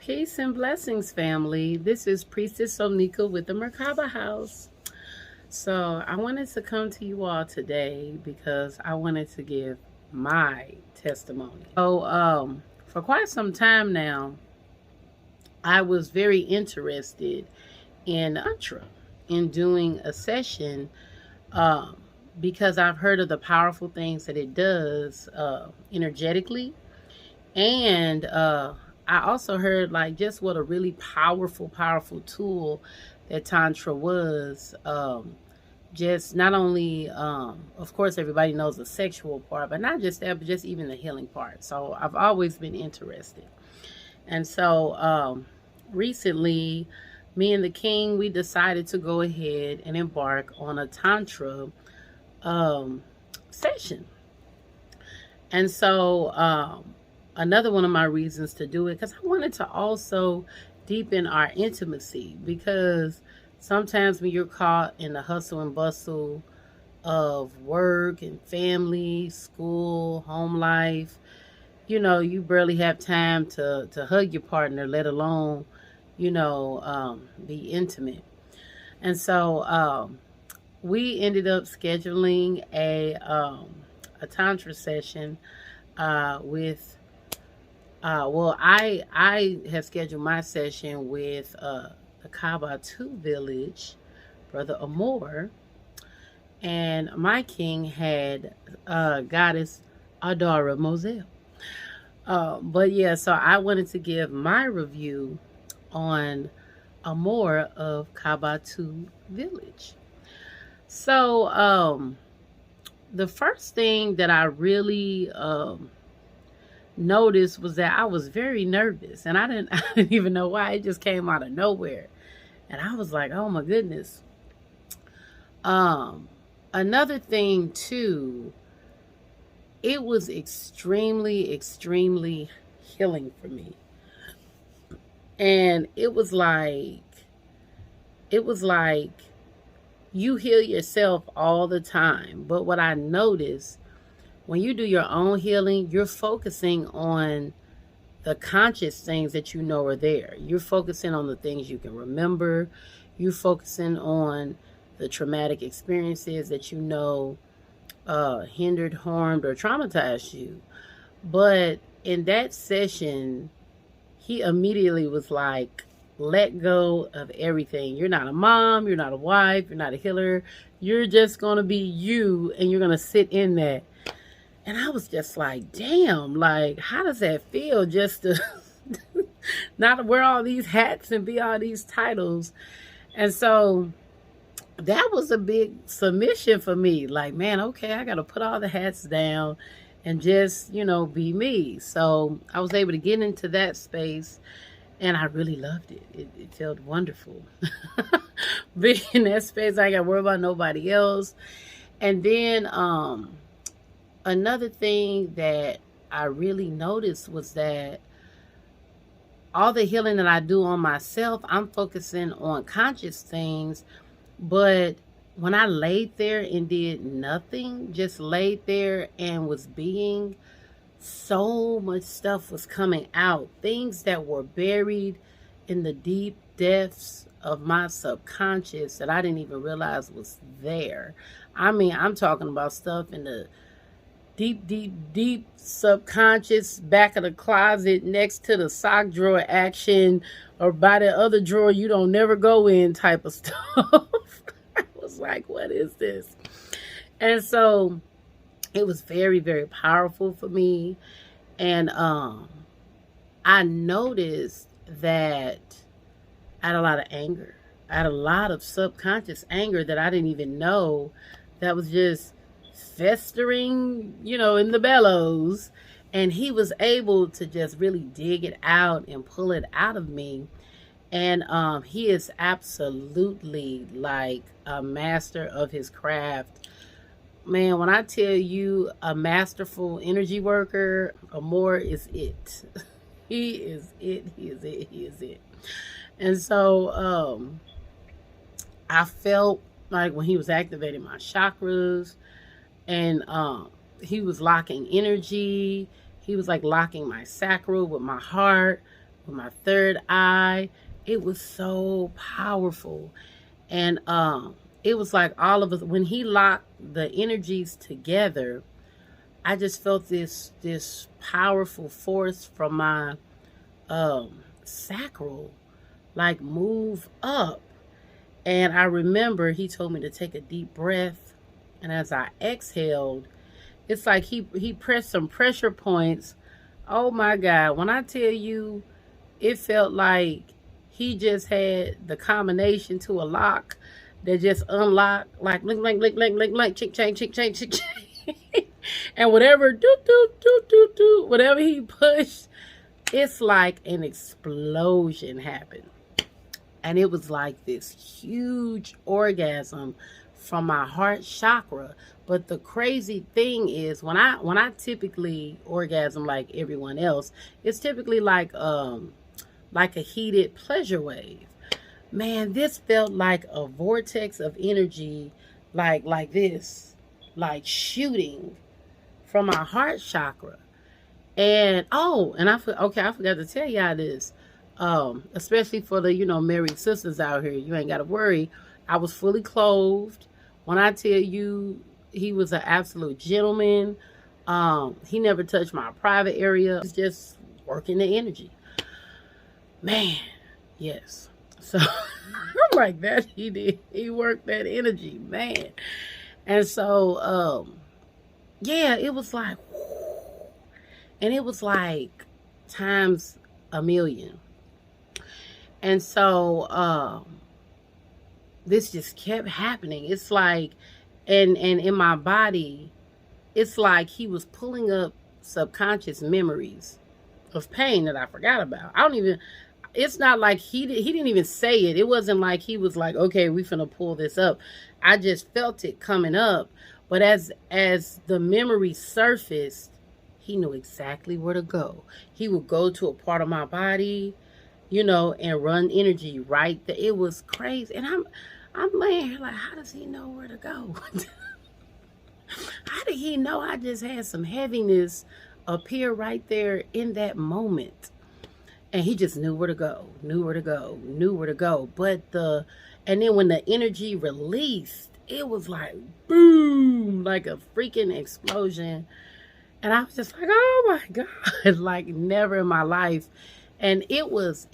Peace and blessings, family. This is Priestess Onika with the Kaba House. So I wanted to come to you all today because I wanted to give my testimony. For quite some time now, I was very interested in Tantra, in doing a session, because I've heard of the powerful things that it does energetically, and I also heard like just what a really powerful tool that Tantra was. Just not only, of course, everybody knows the sexual part, but not just that, but just even the healing part. So I've always been interested. And so recently, me and the king, we decided to go ahead and embark on a Tantra session. And so another one of my reasons to do it, because I wanted to also deepen our intimacy, because sometimes when you're caught in the hustle and bustle of work and family, school, home life, you know, you barely have time to hug your partner, let alone, you know, be intimate. And so we ended up scheduling a Tantra session with I have scheduled my session with the Kaba 2 village, Brother Amor, and my king had Goddess Adara Moselle. But yeah, so I wanted to give my review on Amor of Kaba 2 village. So the first thing that I really noticed was that I was very nervous, and I didn't even know why. It just came out of nowhere, and I was like, oh my goodness. Another thing too, it was extremely healing for me. And it was like you heal yourself all the time, but what I noticed, when you do your own healing, you're focusing on the conscious things that you know are there. You're focusing on the things you can remember. You're focusing on the traumatic experiences that you know hindered, harmed, or traumatized you. But in that session, he immediately was like, let go of everything. You're not a mom. You're not a wife. You're not a healer. You're just going to be you, and you're going to sit in that. And I was just like, damn, like, how does that feel just to not wear all these hats and be all these titles? And so that was a big submission for me. Like, man, okay, I got to put all the hats down and just, you know, be me. So I was able to get into that space, and I really loved it. It felt wonderful. Being in that space, I ain't got to worry about nobody else. And then another thing that I really noticed was that all the healing that I do on myself, I'm focusing on conscious things. But when I laid there and did nothing, just laid there and was being, so much stuff was coming out. Things that were buried in the deep depths of my subconscious that I didn't even realize was there. I mean, I'm talking about stuff in the deep subconscious, back of the closet, next to the sock drawer action, or by the other drawer you don't never go in type of stuff. I was like, what is this? And so it was very powerful for me. And I noticed that I had a lot of anger. I had a lot of subconscious anger that I didn't even know, that was just festering, you know, in the bellows. And he was able to just really dig it out and pull it out of me. And he is absolutely like a master of his craft. Man, when I tell you a masterful energy worker, Amor is it. He is it. He is it. He is it. And so I felt like when he was activating my chakras, and he was locking energy, he was like locking my sacral with my heart, with my third eye. It was so powerful. And it was like all of us, when he locked the energies together, I just felt this powerful force from my sacral like move up. And I remember he told me to take a deep breath, and as I exhaled, it's like he pressed some pressure points. Oh my God, when I tell you, it felt like he just had the combination to a lock that just unlocked, like link link link link link link chick chain chick chain chick chain. And whatever do do do do do whatever he pushed, it's like an explosion happened. And it was like this huge orgasm from my heart chakra. But the crazy thing is, when I typically orgasm like everyone else, it's typically like a heated pleasure wave. Man, this felt like a vortex of energy, like this, like shooting from my heart chakra. And I forgot to tell y'all this. Especially for the married sisters out here, you ain't got to worry. I was fully clothed. When I tell you, he was an absolute gentleman. He never touched my private area. He was just working the energy. Man, yes. So I'm like that. He did. He worked that energy, man. And so, yeah, it was like, and it was like times a million. And so this just kept happening. It's like, and in my body, it's like he was pulling up subconscious memories of pain that I forgot about. It's not like he didn't even say it. It wasn't like he was like, okay, we finna pull this up. I just felt it coming up. But as the memory surfaced, he knew exactly where to go. He would go to a part of my body, and run energy right there. It was crazy. And I'm laying here like, how does he know where to go? How did he know I just had some heaviness appear right there in that moment? And he just knew where to go. But and then when the energy released, it was like boom, like a freaking explosion. And I was just like, oh my God, like never in my life. And it was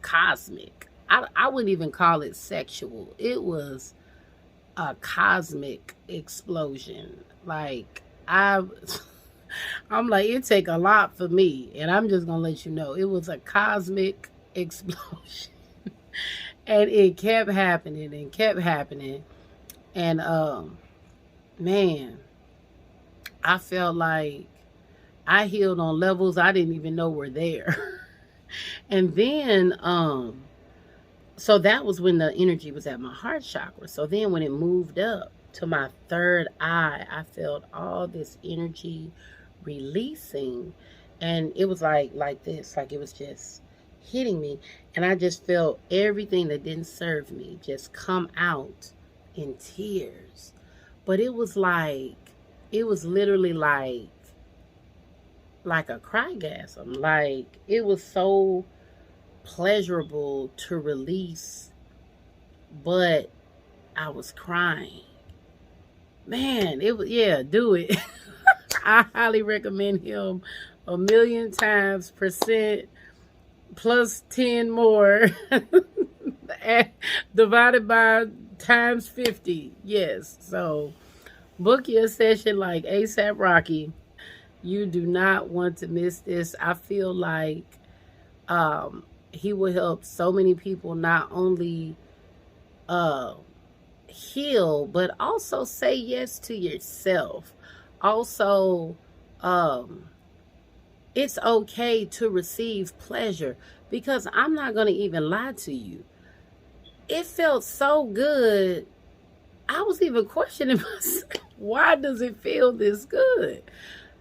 cosmic. I wouldn't even call it sexual. It was a cosmic explosion. Like I'm like, it take a lot for me, and I'm just gonna let you know, it was a cosmic explosion. And it kept happening and kept happening. And man, I felt like I healed on levels I didn't even know were there. And then so that was when the energy was at my heart chakra. So then when it moved up to my third eye, I felt all this energy releasing, and it was like this, like it was just hitting me, and I just felt everything that didn't serve me just come out in tears. But it was literally like a crygasm. Like, it was so pleasurable to release, but I was crying. Man, it was, yeah, do it. I highly recommend him 1,000,000% plus 10 more divided by times 50. Yes. So book your session like ASAP Rocky. You do not want to miss this. I feel like he will help so many people not only heal, but also say yes to yourself. Also, it's okay to receive pleasure, because I'm not going to even lie to you. It felt so good. I was even questioning myself. Why does it feel this good?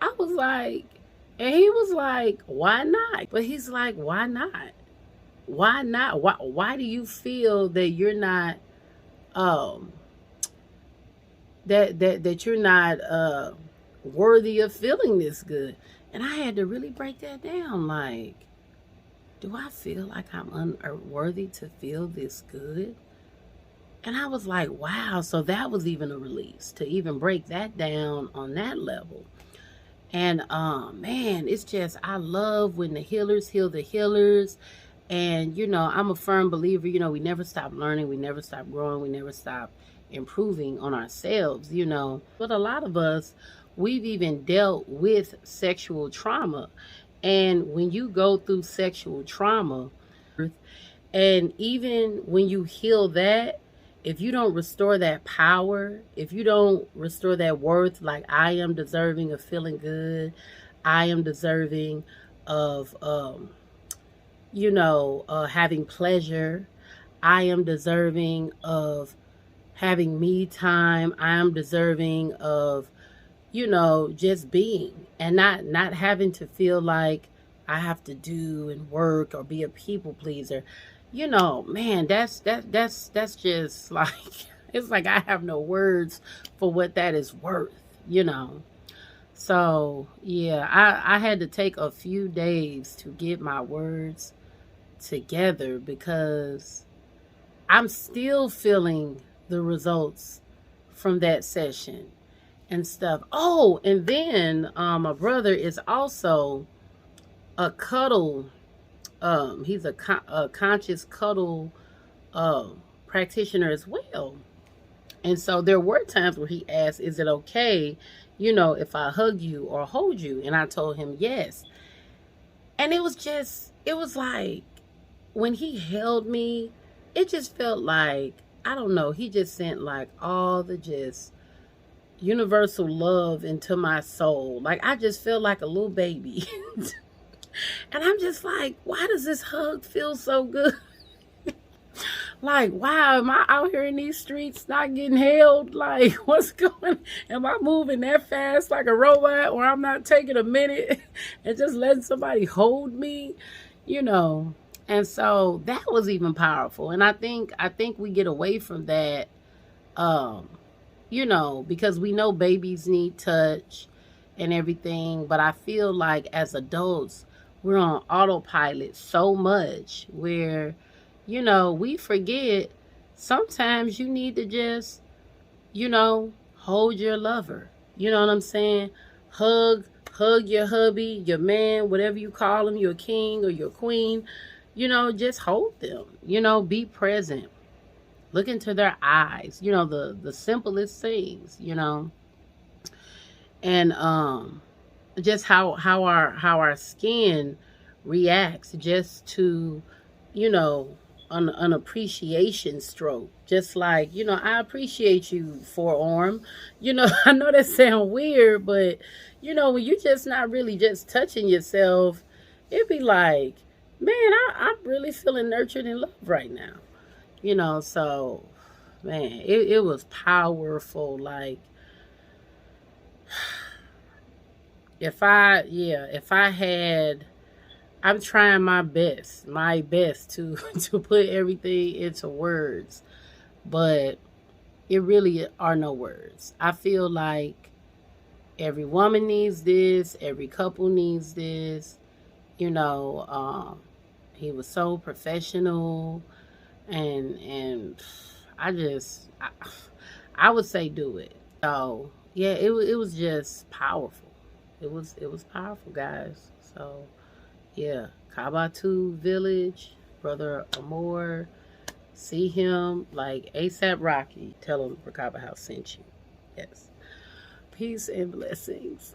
I was like, and he was like, why not? But he's like, why not? Why not? Why do you feel that you're not, that you're not worthy of feeling this good? And I had to really break that down. Like, do I feel like I'm unworthy to feel this good? And I was like, wow. So that was even a release to even break that down on that level. And man, it's just, I love when the healers heal the healers. And, I'm a firm believer, we never stop learning, we never stop growing, we never stop improving on ourselves, But a lot of us, we've even dealt with sexual trauma. And when you go through sexual trauma, and even when you heal that, if you don't restore that power, if you don't restore that worth, like I am deserving of feeling good, I am deserving of, having pleasure, I am deserving of having me time, I am deserving of, just being, and not having to feel like I have to do and work or be a people pleaser. Man, that's just like, it's like I have no words for what that is worth. So yeah, I had to take a few days to get my words together because I'm still feeling the results from that session and stuff. Oh, and then my brother is also a cuddle. He's a conscious cuddle practitioner as well. And so there were times where he asked, "Is it okay, if I hug you or hold you?" And I told him yes. And it was like when he held me, it just felt like, I don't know, he just sent like all the just universal love into my soul. Like I just felt like a little baby. And I'm just like, why does this hug feel so good? Like, wow, am I out here in these streets not getting held? Like, what's going? Am I moving that fast like a robot, or I'm not taking a minute and just letting somebody hold me? And so that was even powerful. And I think we get away from that, because we know babies need touch and everything. But I feel like as adults, we're on autopilot so much where, we forget sometimes you need to just, hold your lover. You know what I'm saying? Hug your hubby, your man, whatever you call him, your king or your queen. Just hold them, be present. Look into their eyes, the simplest things, and just how our skin reacts just to, an appreciation stroke. Just like, I appreciate you, forearm. I know that sounds weird, but when you just not really just touching yourself, it'd be like, man, I'm really feeling nurtured and loved right now. So man, it was powerful. Like, if I had, I'm trying my best to to put everything into words, but it really are no words. I feel like every woman needs this, every couple needs this. He was so professional, and I would say do it. So yeah, it was just powerful. It was powerful, guys. So yeah, Kaba Village, brother Amor, see him like ASAP Rocky. Tell him Kaba House sent you. Yes. Peace and blessings.